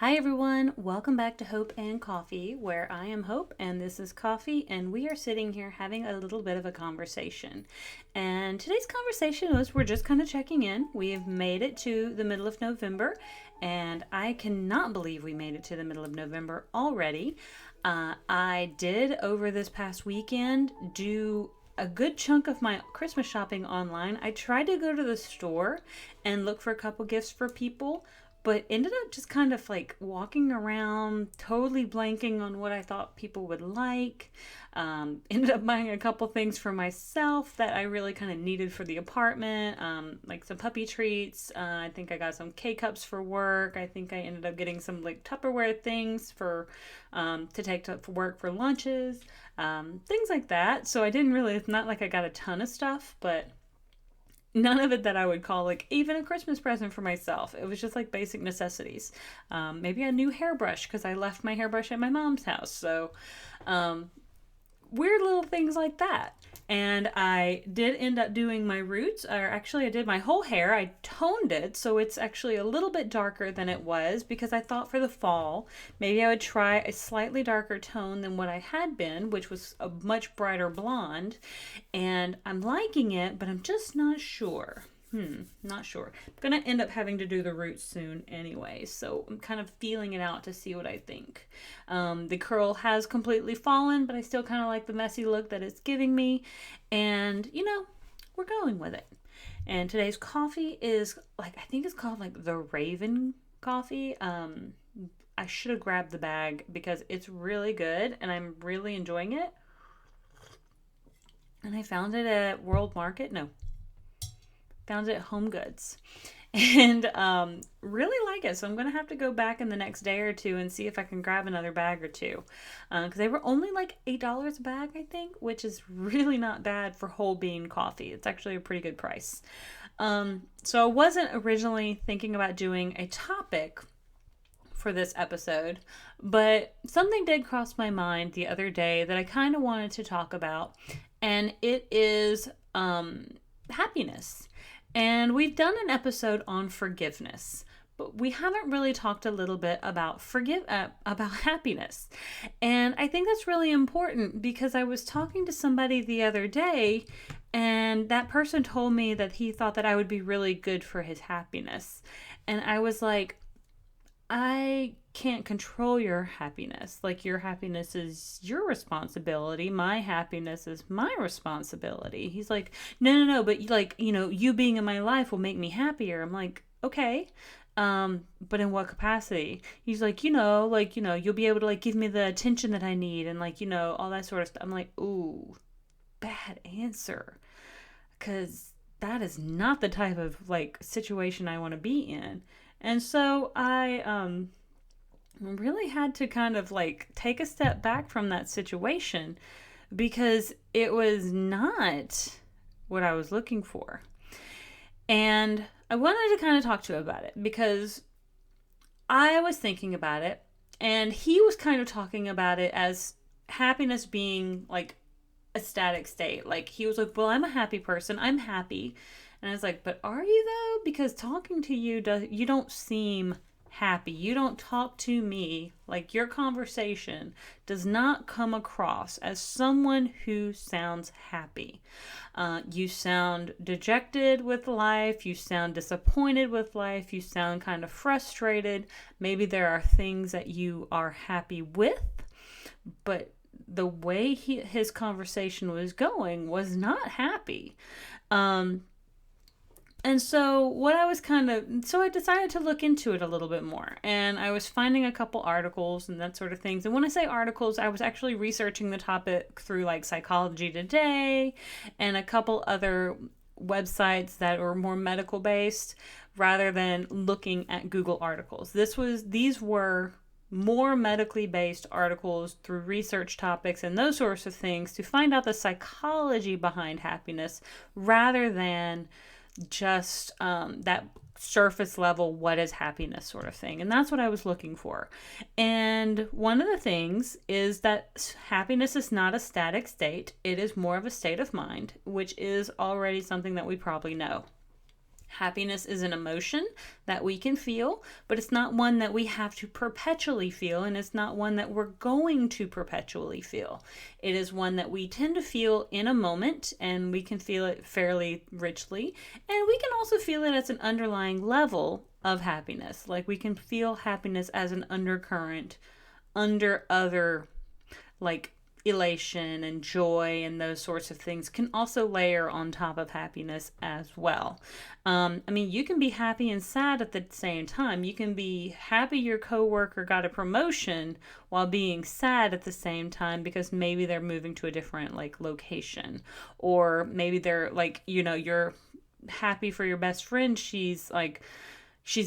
Hi everyone, welcome back to Hope and Coffee, where I am Hope and this is Coffee, and we are sitting here having a little bit of a conversation. And today's conversation was we're just kind of checking in. We've made it to the middle of November, and I cannot believe we made it to the middle of November already. I did over this past weekend do a good chunk of my Christmas shopping online. I tried to go to the store and look for a couple gifts for people, but ended up just kind of like walking around, totally blanking on what I thought people would like. Ended up buying a couple things for myself that I really kind of needed for the apartment, like some puppy treats. I think I got some K-cups for work. I think I ended up getting some like Tupperware things for to take to work for lunches, things like that. So I didn't really, it's not like I got a ton of stuff, but none of it that I would call like even a Christmas present for myself. It was just like basic necessities. Maybe a new hairbrush because I left my hairbrush at my mom's house. So weird little things like that. And I did end up doing my roots, or actually, I did my whole hair. I toned it so it's actually a little bit darker than it was because I thought for the fall maybe I would try a slightly darker tone than what I had been, which was a much brighter blonde. And I'm liking it, but I'm just not sure. Not sure. I'm gonna end up having to do the roots soon anyway, so I'm kind of feeling it out to see what I think. The curl has completely fallen, but I still kind of like the messy look that it's giving me, and we're going with it. And today's coffee is like, I think it's called like the Raven coffee. I should have grabbed the bag because it's really good and I'm really enjoying it. And I found it at World Market. No, found it at Home Goods, and really like it. So I'm gonna have to go back in the next day or two and see if I can grab another bag or two, because they were only like $8 a bag, I think, which is really not bad for whole bean coffee. It's actually a pretty good price. So I wasn't originally thinking about doing a topic for this episode, but something did cross my mind the other day that I kind of wanted to talk about, and it is happiness. And we've done an episode on forgiveness, but we haven't really talked a little bit about about happiness. And I think that's really important because I was talking to somebody the other day, and that person told me that he thought that I would be really good for his happiness. And I was like, I can't control your happiness. Like, your happiness is your responsibility. My happiness is my responsibility. He's like, no, but like, you being in my life will make me happier. I'm like, okay. But in what capacity? He's like, you'll be able to like give me the attention that I need and like, all that sort of stuff. I'm like, ooh, bad answer. 'Cause that is not the type of like situation I want to be in. And so I really had to kind of like take a step back from that situation because it was not what I was looking for. And I wanted to kind of talk to him about it because I was thinking about it and he was kind of talking about it as happiness being like a static state. Like, he was like, well, I'm a happy person. I'm happy. And I was like, but are you though? Because talking to you, you don't seem happy. You don't talk to me like your conversation does not come across as someone who sounds happy. You sound dejected with life. You sound disappointed with life. You sound kind of frustrated. Maybe there are things that you are happy with, but the way his conversation was going was not happy. And so I decided to look into it a little bit more, and I was finding a couple articles and that sort of things. And when I say articles, I was actually researching the topic through like Psychology Today and a couple other websites that were more medical based rather than looking at Google articles. These were more medically based articles through research topics and those sorts of things to find out the psychology behind happiness rather than just that surface level, what is happiness sort of thing. And that's what I was looking for. And one of the things is that happiness is not a static state. It is more of a state of mind, which is already something that we probably know. Happiness is an emotion that we can feel, but it's not one that we have to perpetually feel, and it's not one that we're going to perpetually feel. It is one that we tend to feel in a moment, and we can feel it fairly richly, and we can also feel it as an underlying level of happiness. Like we can feel happiness as an undercurrent under other, like elation and joy and those sorts of things can also layer on top of happiness as well. You can be happy and sad at the same time. You can be happy your coworker got a promotion while being sad at the same time because maybe they're moving to a different like location, or maybe they're like, you're happy for your best friend. She's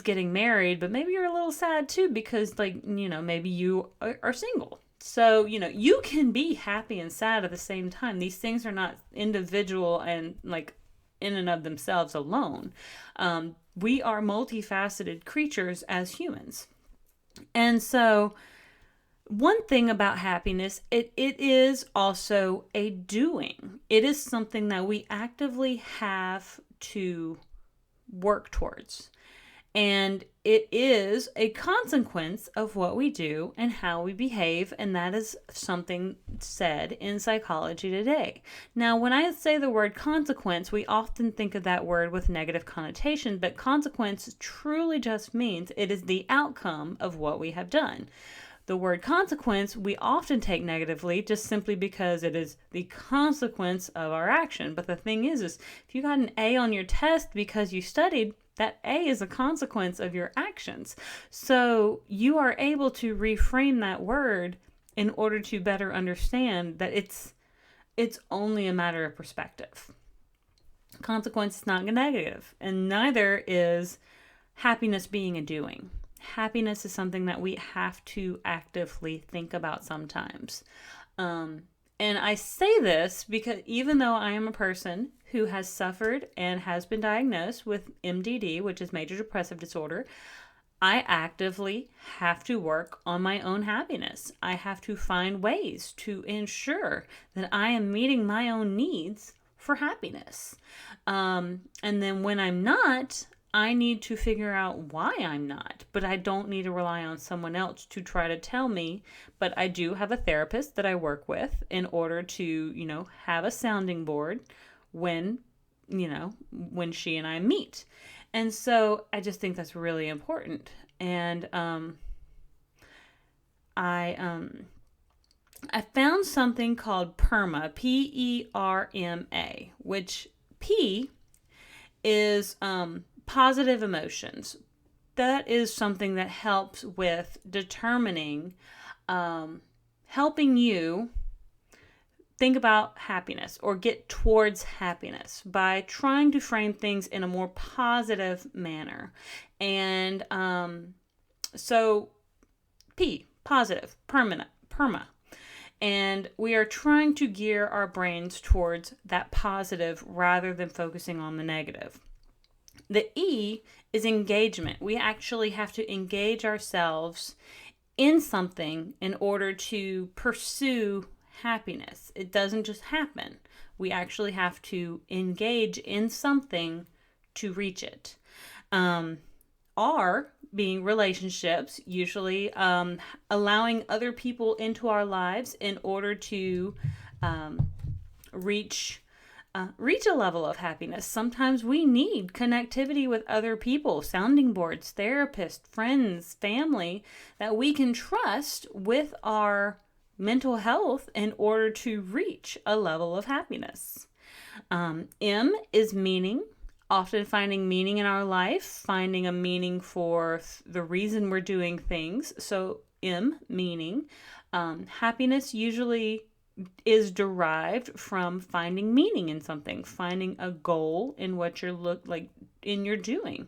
getting married, but maybe you're a little sad too because maybe you are single. So, you can be happy and sad at the same time. These things are not individual and like in and of themselves alone. We are multifaceted creatures as humans. And so one thing about happiness, it is also a doing. It is something that we actively have to work towards. And it is a consequence of what we do and how we behave, and that is something said in psychology today. Now, when I say the word consequence, we often think of that word with negative connotation, but consequence truly just means it is the outcome of what we have done. The word consequence we often take negatively just simply because it is the consequence of our action. But the thing is if you got an A on your test because you studied, that A is a consequence of your actions. So you are able to reframe that word in order to better understand that it's only a matter of perspective. Consequence is not negative, and neither is happiness being a doing. Happiness is something that we have to actively think about sometimes. And I say this because even though I am a person who has suffered and has been diagnosed with MDD, which is major depressive disorder, I actively have to work on my own happiness. I have to find ways to ensure that I am meeting my own needs for happiness. And then when I'm not, I need to figure out why I'm not, but I don't need to rely on someone else to try to tell me. But I do have a therapist that I work with in order to, have a sounding board when she and I meet. And so I just think that's really important. And I found something called PERMA, PERMA, which P is positive emotions. That is something that helps with determining, helping you think about happiness or get towards happiness by trying to frame things in a more positive manner. And so P, positive, PERMA. And we are trying to gear our brains towards that positive rather than focusing on the negative. The E is engagement. We actually have to engage ourselves in something in order to pursue happiness. It doesn't just happen. We actually have to engage in something to reach it. R being relationships, usually allowing other people into our lives in order to reach a level of happiness. Sometimes we need connectivity with other people, sounding boards, therapists, friends, family that we can trust with our mental health in order to reach a level of happiness. M is meaning, often finding meaning in our life, finding a meaning for the reason we're doing things. So M, meaning. Happiness usually is derived from finding meaning in something, finding a goal in what you're in your doing.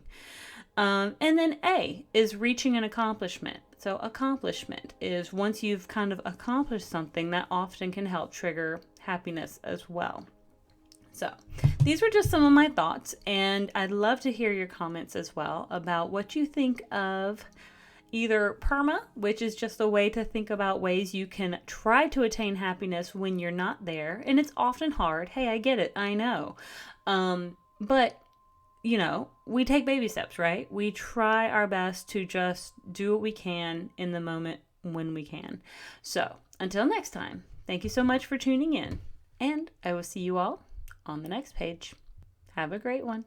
And then A is reaching an accomplishment. So accomplishment is once you've kind of accomplished something, that often can help trigger happiness as well. So these were just some of my thoughts, and I'd love to hear your comments as well about what you think of either PERMA, which is just a way to think about ways you can try to attain happiness when you're not there. And it's often hard. Hey, I get it. I know. But we take baby steps, right? We try our best to just do what we can in the moment when we can. So until next time, thank you so much for tuning in, and I will see you all on the next page. Have a great one.